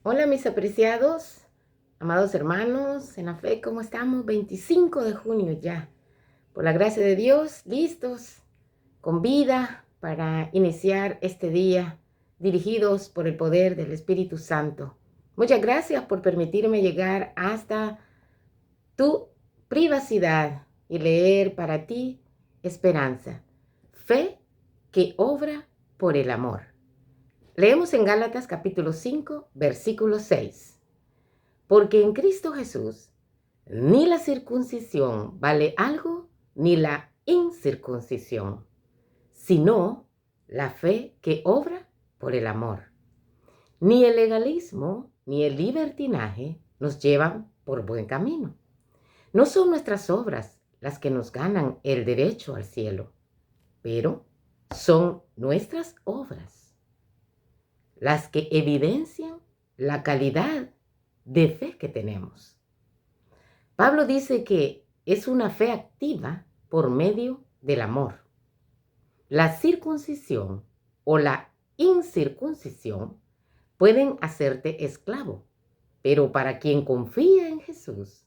Hola mis apreciados, amados hermanos, en la fe, ¿cómo estamos? 25 de junio ya. Por la gracia de Dios, listos, con vida para iniciar este día, dirigidos por el poder del Espíritu Santo. Muchas gracias por permitirme llegar hasta tu privacidad y leer para ti esperanza, fe que obra por el amor. Leemos en Gálatas capítulo 5, versículo 6. Porque en Cristo Jesús ni la circuncisión vale algo, ni la incircuncisión, sino la fe que obra por el amor. Ni el legalismo ni el libertinaje nos llevan por buen camino. No son nuestras obras las que nos ganan el derecho al cielo, pero son nuestras obras las que evidencian la calidad de fe que tenemos. Pablo dice que es una fe activa por medio del amor. La circuncisión o la incircuncisión pueden hacerte esclavo, pero para quien confía en Jesús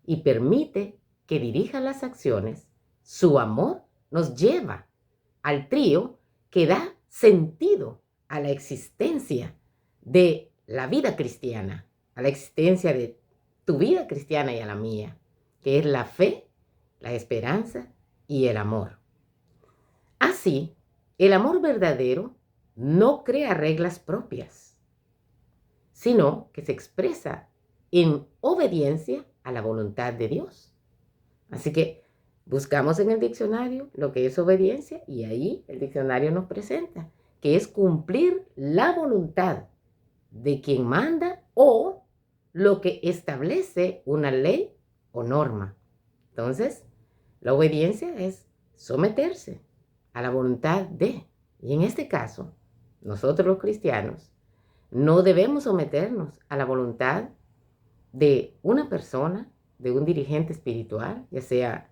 y permite que dirija las acciones, su amor nos lleva al trío que da sentido a la existencia de la vida cristiana, a la existencia de tu vida cristiana y a la mía, que es la fe, la esperanza y el amor. Así, el amor verdadero no crea reglas propias, sino que se expresa en obediencia a la voluntad de Dios. Así que buscamos en el diccionario lo que es obediencia y ahí el diccionario nos presenta que es cumplir la voluntad de quien manda o lo que establece una ley o norma. Entonces, la obediencia es someterse a la voluntad de. Y en este caso, nosotros los cristianos no debemos someternos a la voluntad de una persona, de un dirigente espiritual, ya sea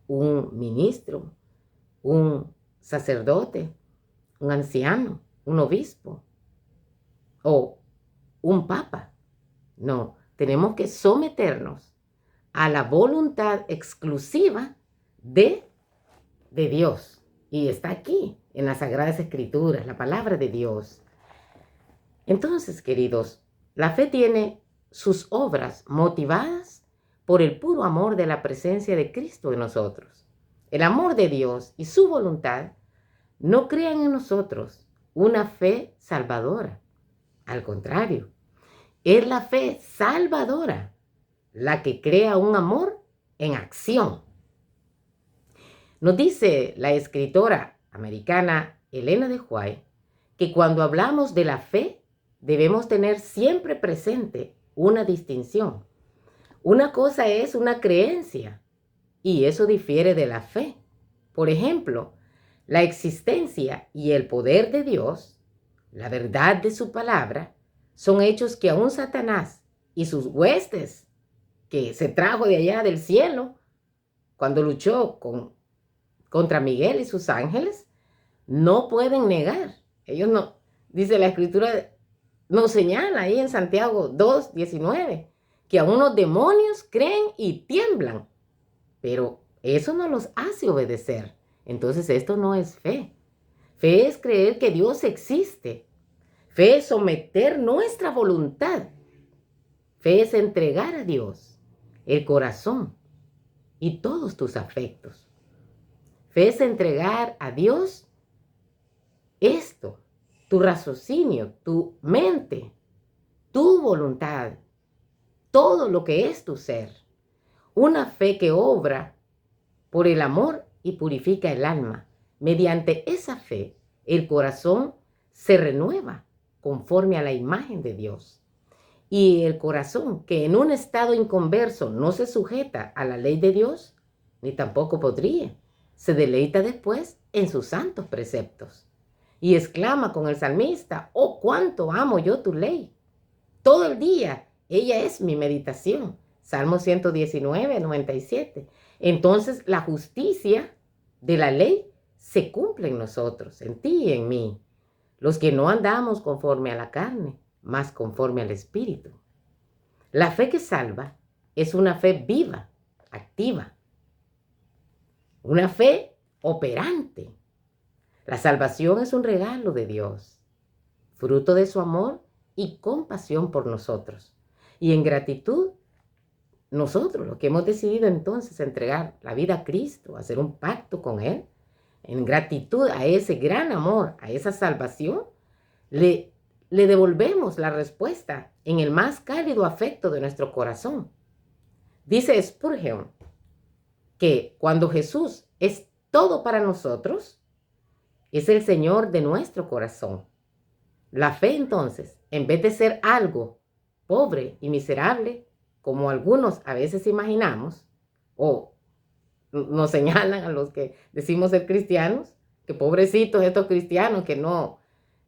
un ministro, un sacerdote, un anciano, un obispo o un papa. No, tenemos que someternos a la voluntad exclusiva de Dios. Y está aquí, en las Sagradas Escrituras, la palabra de Dios. Entonces, queridos, la fe tiene sus obras motivadas por el puro amor de la presencia de Cristo en nosotros. El amor de Dios y su voluntad no crean en nosotros una fe salvadora. Al contrario, es la fe salvadora la que crea un amor en acción. Nos dice la escritora americana Elena de White que cuando hablamos de la fe debemos tener siempre presente una distinción. Una cosa es una creencia y eso difiere de la fe. Por ejemplo, la existencia y el poder de Dios, la verdad de su palabra, son hechos que aún Satanás y sus huestes, que se trajo de allá del cielo, cuando luchó contra Miguel y sus ángeles, no pueden negar. Ellos no, dice la escritura, nos señala ahí en Santiago 2:19, que aún los demonios creen y tiemblan, pero eso no los hace obedecer. Entonces esto no es fe. Fe es creer que Dios existe. Fe es someter nuestra voluntad. Fe es entregar a Dios el corazón y todos tus afectos. Fe es entregar a Dios esto, tu raciocinio, tu mente, tu voluntad, todo lo que es tu ser. Una fe que obra por el amor y purifica el alma. Mediante esa fe, el corazón se renueva conforme a la imagen de Dios. Y el corazón que en un estado inconverso no se sujeta a la ley de Dios, ni tampoco podría, se deleita después en sus santos preceptos. Y exclama con el salmista, oh, cuánto amo yo tu ley. Todo el día, ella es mi meditación. Salmo 119, 97. Entonces la justicia de la ley se cumple en nosotros, en ti y en mí. Los que no andamos conforme a la carne, más conforme al Espíritu. La fe que salva es una fe viva, activa, una fe operante. La salvación es un regalo de Dios, fruto de su amor y compasión por nosotros. Y en gratitud, nosotros, los que hemos decidido entonces entregar la vida a Cristo, hacer un pacto con Él, en gratitud a ese gran amor, a esa salvación, le devolvemos la respuesta en el más cálido afecto de nuestro corazón. Dice Spurgeon que cuando Jesús es todo para nosotros, es el Señor de nuestro corazón. La fe, entonces, en vez de ser algo pobre y miserable, como algunos a veces imaginamos, o nos señalan a los que decimos ser cristianos, que pobrecitos estos cristianos que no,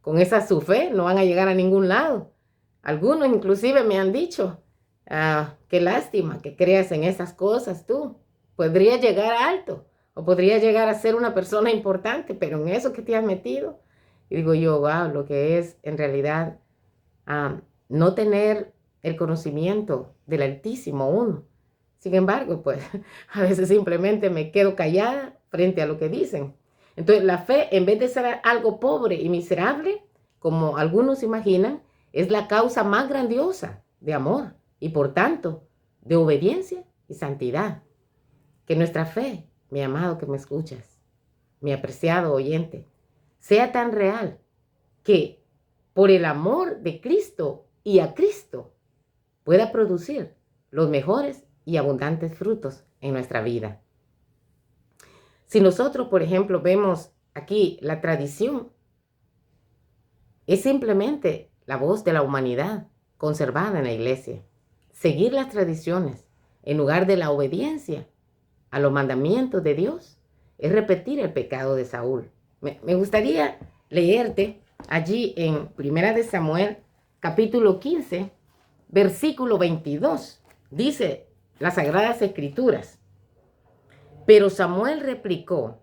con esa su fe, no van a llegar a ningún lado. Algunos inclusive me han dicho, qué lástima que creas en esas cosas tú. Podría llegar alto, o podría llegar a ser una persona importante, pero en eso que te has metido. Y digo yo, wow, lo que es en realidad no tener el conocimiento del Altísimo uno. Sin embargo, pues a veces simplemente me quedo callada frente a lo que dicen. Entonces la fe, en vez de ser algo pobre y miserable, como algunos imaginan, es la causa más grandiosa de amor y por tanto de obediencia y santidad. Que nuestra fe, mi amado que me escuchas, mi apreciado oyente, sea tan real que por el amor de Cristo y a Cristo pueda producir los mejores y abundantes frutos en nuestra vida. Si nosotros, por ejemplo, vemos aquí la tradición, es simplemente la voz de la humanidad conservada en la iglesia. Seguir las tradiciones en lugar de la obediencia a los mandamientos de Dios es repetir el pecado de Saúl. Me gustaría leerte allí en 1 Samuel, capítulo 15, versículo 22. Dice las Sagradas Escrituras: pero Samuel replicó,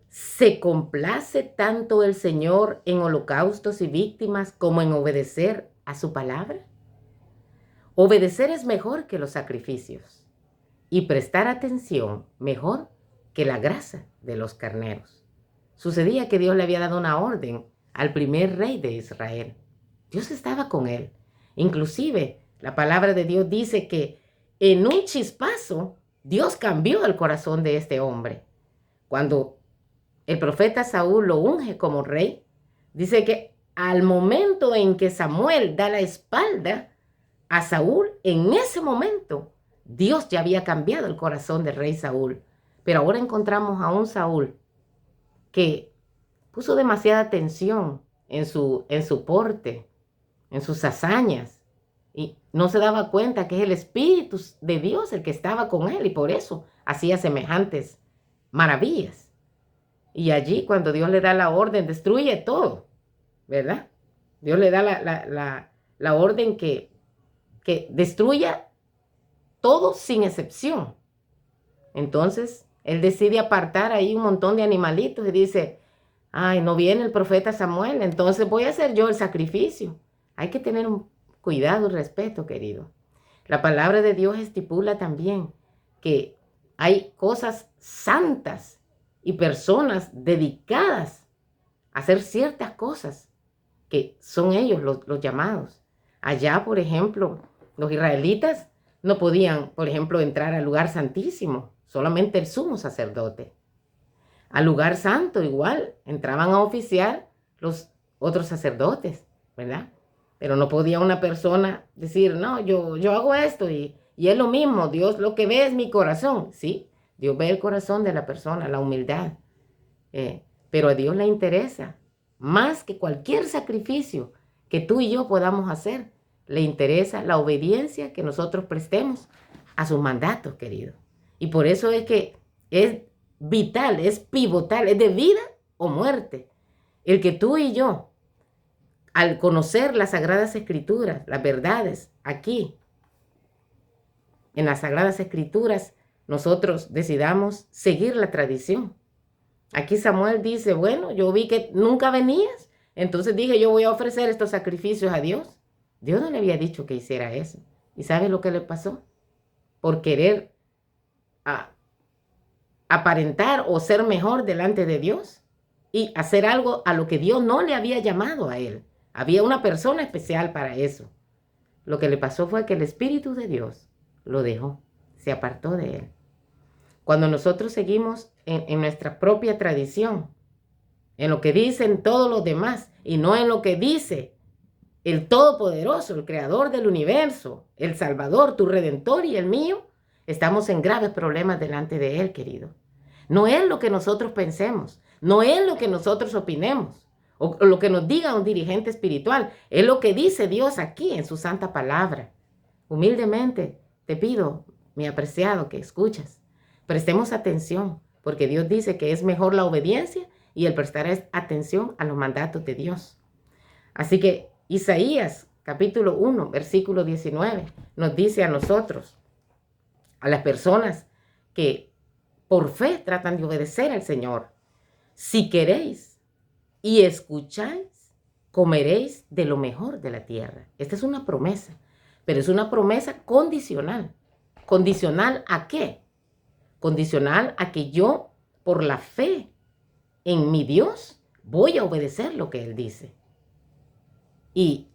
¿se complace tanto el Señor en holocaustos y víctimas como en obedecer a su palabra? Obedecer es mejor que los sacrificios y prestar atención mejor que la grasa de los carneros. Sucedía que Dios le había dado una orden al primer rey de Israel. Dios estaba con él. Inclusive, la palabra de Dios dice que en un chispazo Dios cambió el corazón de este hombre. Cuando el profeta Saúl lo unge como rey, dice que al momento en que Samuel da la espalda a Saúl, en ese momento Dios ya había cambiado el corazón del rey Saúl. Pero ahora encontramos a un Saúl que puso demasiada atención en su porte, en sus hazañas, y no se daba cuenta que es el Espíritu de Dios el que estaba con él, y por eso hacía semejantes maravillas. Y allí, cuando Dios le da la orden, destruye todo, ¿verdad? Dios le da la orden que destruya todo sin excepción. Entonces, él decide apartar ahí un montón de animalitos y dice, ay, no viene el profeta Samuel, entonces voy a hacer yo el sacrificio. Hay que tener un cuidado y respeto, querido. La palabra de Dios estipula también que hay cosas santas y personas dedicadas a hacer ciertas cosas que son ellos los llamados. Allá, por ejemplo, los israelitas no podían, por ejemplo, entrar al lugar santísimo, solamente el sumo sacerdote. Al lugar santo igual, entraban a oficiar los otros sacerdotes, ¿verdad? Pero no podía una persona decir, no, yo hago esto y es lo mismo, Dios lo que ve es mi corazón, ¿sí? Dios ve el corazón de la persona, la humildad. Pero a Dios le interesa, más que cualquier sacrificio que tú y yo podamos hacer, le interesa la obediencia que nosotros prestemos a sus mandatos, querido. Y por eso es que es vital, es pivotal, es de vida o muerte. El que tú y yo, al conocer las Sagradas Escrituras, las verdades aquí, en las Sagradas Escrituras, nosotros decidamos seguir la tradición. Aquí Samuel dice, bueno, yo vi que nunca venías, entonces dije, yo voy a ofrecer estos sacrificios a Dios. Dios no le había dicho que hiciera eso. ¿Y sabe lo que le pasó? Por querer aparentar o ser mejor delante de Dios y hacer algo a lo que Dios no le había llamado a él. Había una persona especial para eso. Lo que le pasó fue que el Espíritu de Dios lo dejó, se apartó de él. Cuando nosotros seguimos en nuestra propia tradición, en lo que dicen todos los demás y no en lo que dice el Todopoderoso, el Creador del universo, el Salvador, tu Redentor y el mío, estamos en graves problemas delante de Él, querido. No es lo que nosotros pensemos, no es lo que nosotros opinemos o lo que nos diga un dirigente espiritual, es lo que dice Dios aquí en su santa palabra. Humildemente te pido, mi apreciado, que escuchas, prestemos atención, porque Dios dice que es mejor la obediencia y el prestar atención a los mandatos de Dios. Así que Isaías, capítulo 1, versículo 19, nos dice a nosotros, a las personas que por fe tratan de obedecer al Señor: si queréis y escucháis, comeréis de lo mejor de la tierra. Esta es una promesa, pero es una promesa condicional. ¿Condicional a qué? Condicional a que yo, por la fe en mi Dios, voy a obedecer lo que Él dice. Y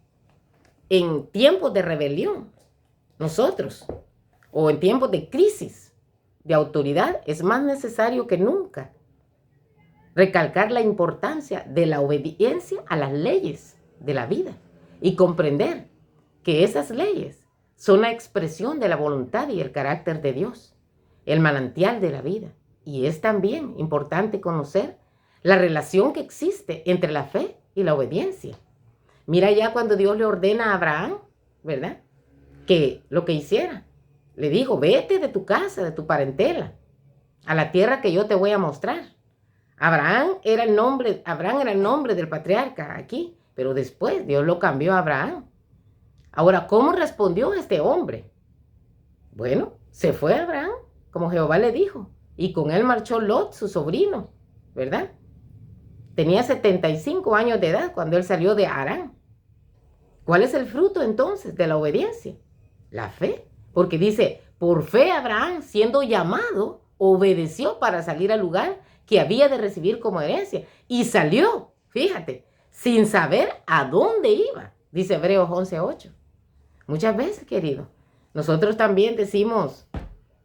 en tiempos de rebelión, nosotros, o en tiempos de crisis de autoridad, es más necesario que nunca recalcar la importancia de la obediencia a las leyes de la vida y comprender que esas leyes son la expresión de la voluntad y el carácter de Dios, el manantial de la vida. Y es también importante conocer la relación que existe entre la fe y la obediencia. Mira ya cuando Dios le ordena a Abraham, ¿verdad?, que lo que hiciera. Le dijo: vete de tu casa, de tu parentela, a la tierra que yo te voy a mostrar. Abraham era el nombre del patriarca aquí, pero después Dios lo cambió a Abraham. Ahora, ¿cómo respondió este hombre? Bueno, se fue Abraham, como Jehová le dijo, y con él marchó Lot, su sobrino, ¿verdad? Tenía 75 años de edad cuando él salió de Harán. ¿Cuál es el fruto entonces de la obediencia? La fe, porque dice: por fe Abraham, siendo llamado, obedeció para salir al lugar que había de recibir como herencia. Y salió, fíjate, sin saber a dónde iba, dice Hebreos 11:8. Muchas veces, querido, nosotros también decimos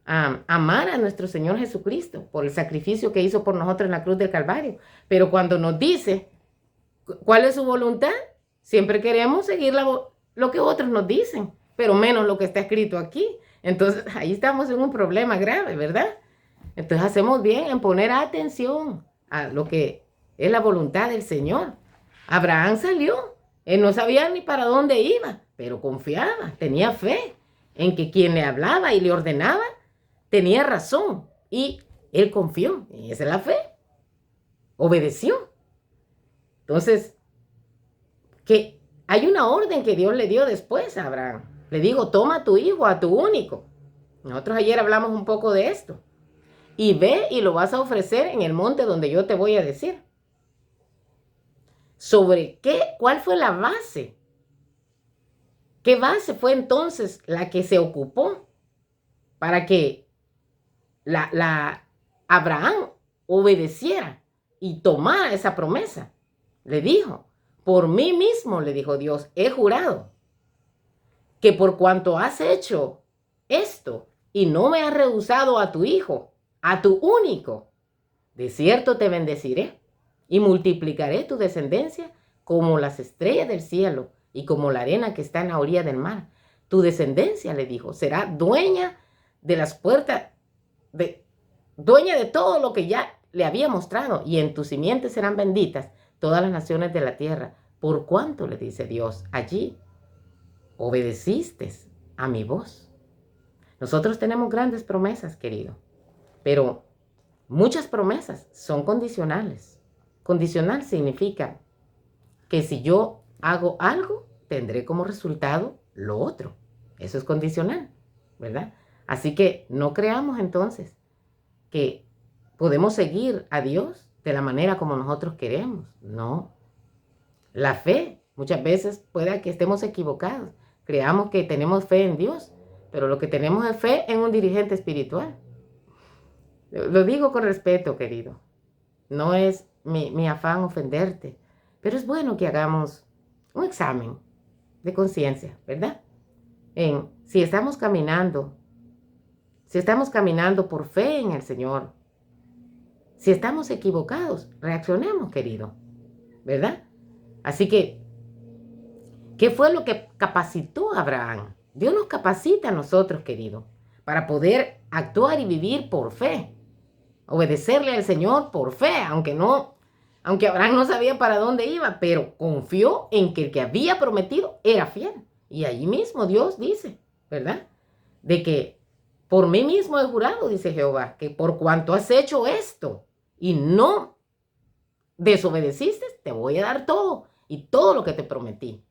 amar a nuestro Señor Jesucristo por el sacrificio que hizo por nosotros en la cruz del Calvario. Pero cuando nos dice cuál es su voluntad, siempre queremos seguir lo que otros nos dicen, pero menos lo que está escrito aquí. Entonces, ahí estamos en un problema grave, ¿verdad? Entonces, hacemos bien en poner atención a lo que es la voluntad del Señor. Abraham salió, él no sabía ni para dónde iba, pero confiaba, tenía fe en que quien le hablaba y le ordenaba tenía razón, y él confió, y esa es la fe, obedeció. Entonces, que hay una orden que Dios le dio después a Abraham. Le digo: toma a tu hijo, a tu único. Nosotros ayer hablamos un poco de esto. Y ve y lo vas a ofrecer en el monte donde yo te voy a decir. ¿Sobre qué? ¿Cuál fue la base? ¿Qué base fue entonces la que se ocupó para que Abraham obedeciera y tomara esa promesa? Le dijo: por mí mismo, le dijo Dios, he jurado que por cuanto has hecho esto y no me has rehusado a tu hijo, a tu único, de cierto te bendeciré y multiplicaré tu descendencia como las estrellas del cielo y como la arena que está en la orilla del mar. Tu descendencia, le dijo, será dueña de las puertas, dueña de todo lo que ya le había mostrado, y en tus simientes serán benditas todas las naciones de la tierra. ¿Por cuánto, le dice Dios, allí obedeciste a mi voz? Nosotros tenemos grandes promesas, querido, pero muchas promesas son condicionales. Condicional significa que si yo hago algo, tendré como resultado lo otro. Eso es condicional, ¿verdad? Así que no creamos entonces que podemos seguir a Dios de la manera como nosotros queremos. No. La fe Muchas veces puede que estemos equivocados. Creamos que tenemos fe en Dios, pero lo que tenemos es fe en un dirigente espiritual. Lo digo con respeto, querido. No es mi afán ofenderte, pero es bueno que hagamos un examen de conciencia, ¿verdad? En si estamos caminando por fe en el Señor, si estamos equivocados, reaccionemos, querido, ¿verdad? Así que, ¿qué fue lo que capacitó a Abraham? Dios nos capacita a nosotros, querido, para poder actuar y vivir por fe. Obedecerle al Señor por fe, aunque Abraham no sabía para dónde iba, pero confió en que el que había prometido era fiel. Y ahí mismo Dios dice, ¿verdad? De que por mí mismo he jurado, dice Jehová, que por cuanto has hecho esto y no desobedeciste, te voy a dar todo y todo lo que te prometí,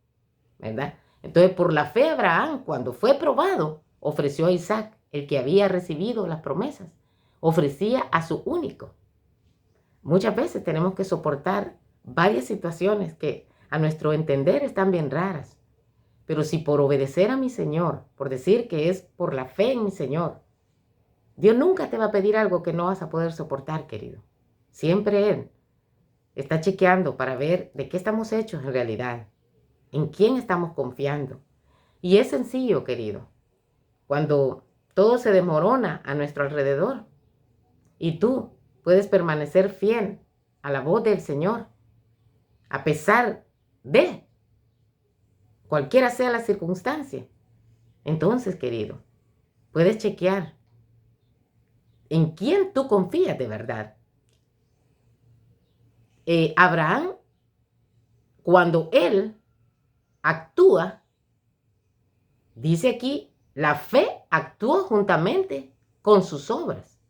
¿verdad? Entonces, por la fe, Abraham, cuando fue probado, ofreció a Isaac, el que había recibido las promesas. Ofrecía a su único. Muchas veces tenemos que soportar varias situaciones que a nuestro entender están bien raras. Pero si por obedecer a mi Señor, por decir que es por la fe en mi Señor, Dios nunca te va a pedir algo que no vas a poder soportar, querido. Siempre Él está chequeando para ver de qué estamos hechos en realidad, en quién estamos confiando. Y es sencillo, querido, cuando todo se desmorona a nuestro alrededor y tú puedes permanecer fiel a la voz del Señor, a pesar de cualquiera sea la circunstancia. Entonces, querido, puedes chequear en quién tú confías de verdad. Abraham, cuando él actúa, dice aquí, la fe actuó juntamente con sus obras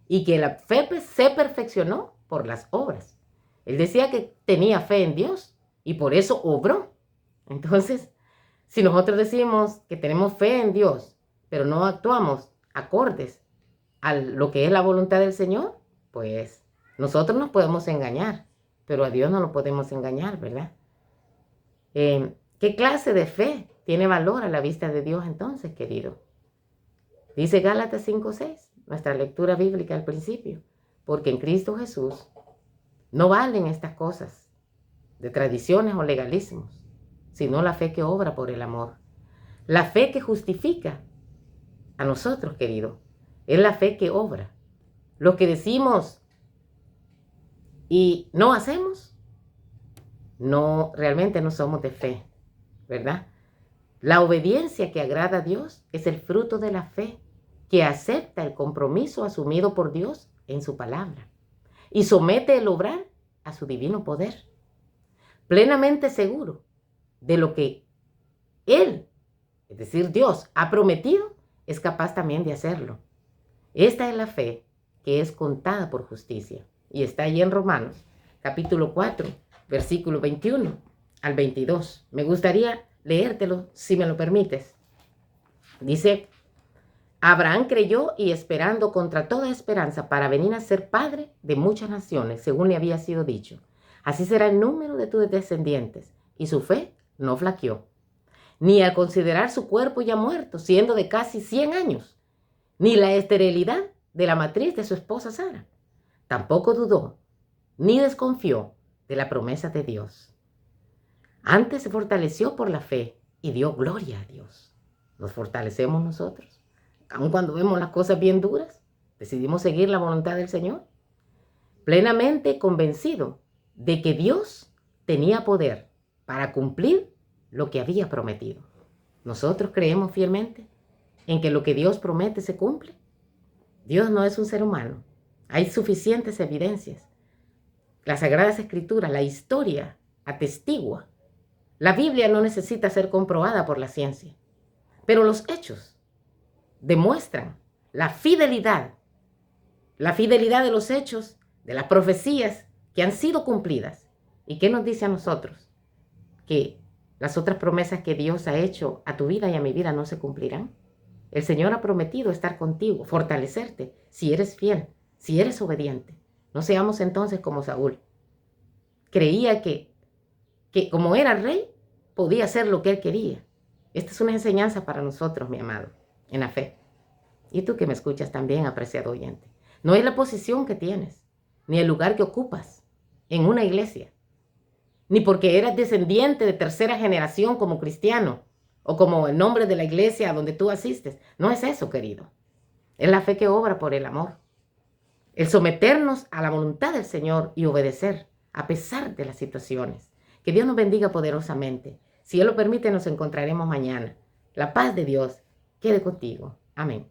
y que la fe se perfeccionó por las obras. Él decía que tenía fe en Dios y por eso obró. Entonces, si nosotros decimos que tenemos fe en Dios, pero no actuamos acordes a lo que es la voluntad del Señor, pues nosotros nos podemos engañar, pero a Dios no lo podemos engañar, ¿verdad? ¿Qué clase de fe tiene valor a la vista de Dios entonces, querido? Dice Gálatas 5:6, nuestra lectura bíblica al principio, porque en Cristo Jesús no valen estas cosas de tradiciones o legalismos, sino la fe que obra por el amor. La fe que justifica a nosotros, querido, es la fe que obra. Lo que decimos y no hacemos, no, realmente no somos de fe, ¿verdad? La obediencia que agrada a Dios es el fruto de la fe que acepta el compromiso asumido por Dios en su palabra y somete el obrar a su divino poder, plenamente seguro de lo que Él, es decir, Dios, ha prometido, es capaz también de hacerlo. Esta es la fe que es contada por justicia y está ahí en Romanos, capítulo 4, versículo 21 al 22. Me gustaría leértelo, si me lo permites. Dice, Abraham creyó y esperando contra toda esperanza para venir a ser padre de muchas naciones, según le había sido dicho. Así será el número de tus descendientes. Y su fe no flaqueó, ni al considerar su cuerpo ya muerto, siendo de casi 100 años, ni la esterilidad de la matriz de su esposa Sara. Tampoco dudó, ni desconfió de la promesa de Dios. Antes se fortaleció por la fe y dio gloria a Dios. Nos fortalecemos nosotros. Aun cuando vemos las cosas bien duras, decidimos seguir la voluntad del Señor. Plenamente convencido de que Dios tenía poder para cumplir lo que había prometido. Nosotros creemos fielmente en que lo que Dios promete se cumple. Dios no es un ser humano. Hay suficientes evidencias. Las Sagradas Escrituras, la historia atestigua. La Biblia no necesita ser comprobada por la ciencia, pero los hechos demuestran la fidelidad de los hechos, de las profecías que han sido cumplidas. ¿Y qué nos dice a nosotros? Que las otras promesas que Dios ha hecho a tu vida y a mi vida no se cumplirán. El Señor ha prometido estar contigo, fortalecerte, si eres fiel, si eres obediente. No seamos entonces como Saúl. Creía que como era rey, podía hacer lo que Él quería. Esta es una enseñanza para nosotros, mi amado, en la fe. Y tú que me escuchas también, apreciado oyente. No es la posición que tienes, ni el lugar que ocupas en una iglesia, ni porque eres descendiente de tercera generación como cristiano, o como el nombre de la iglesia a donde tú asistes. No es eso, querido. Es la fe que obra por el amor. El someternos a la voluntad del Señor y obedecer a pesar de las situaciones. Que Dios nos bendiga poderosamente. Si Él lo permite, nos encontraremos mañana. La paz de Dios quede contigo. Amén.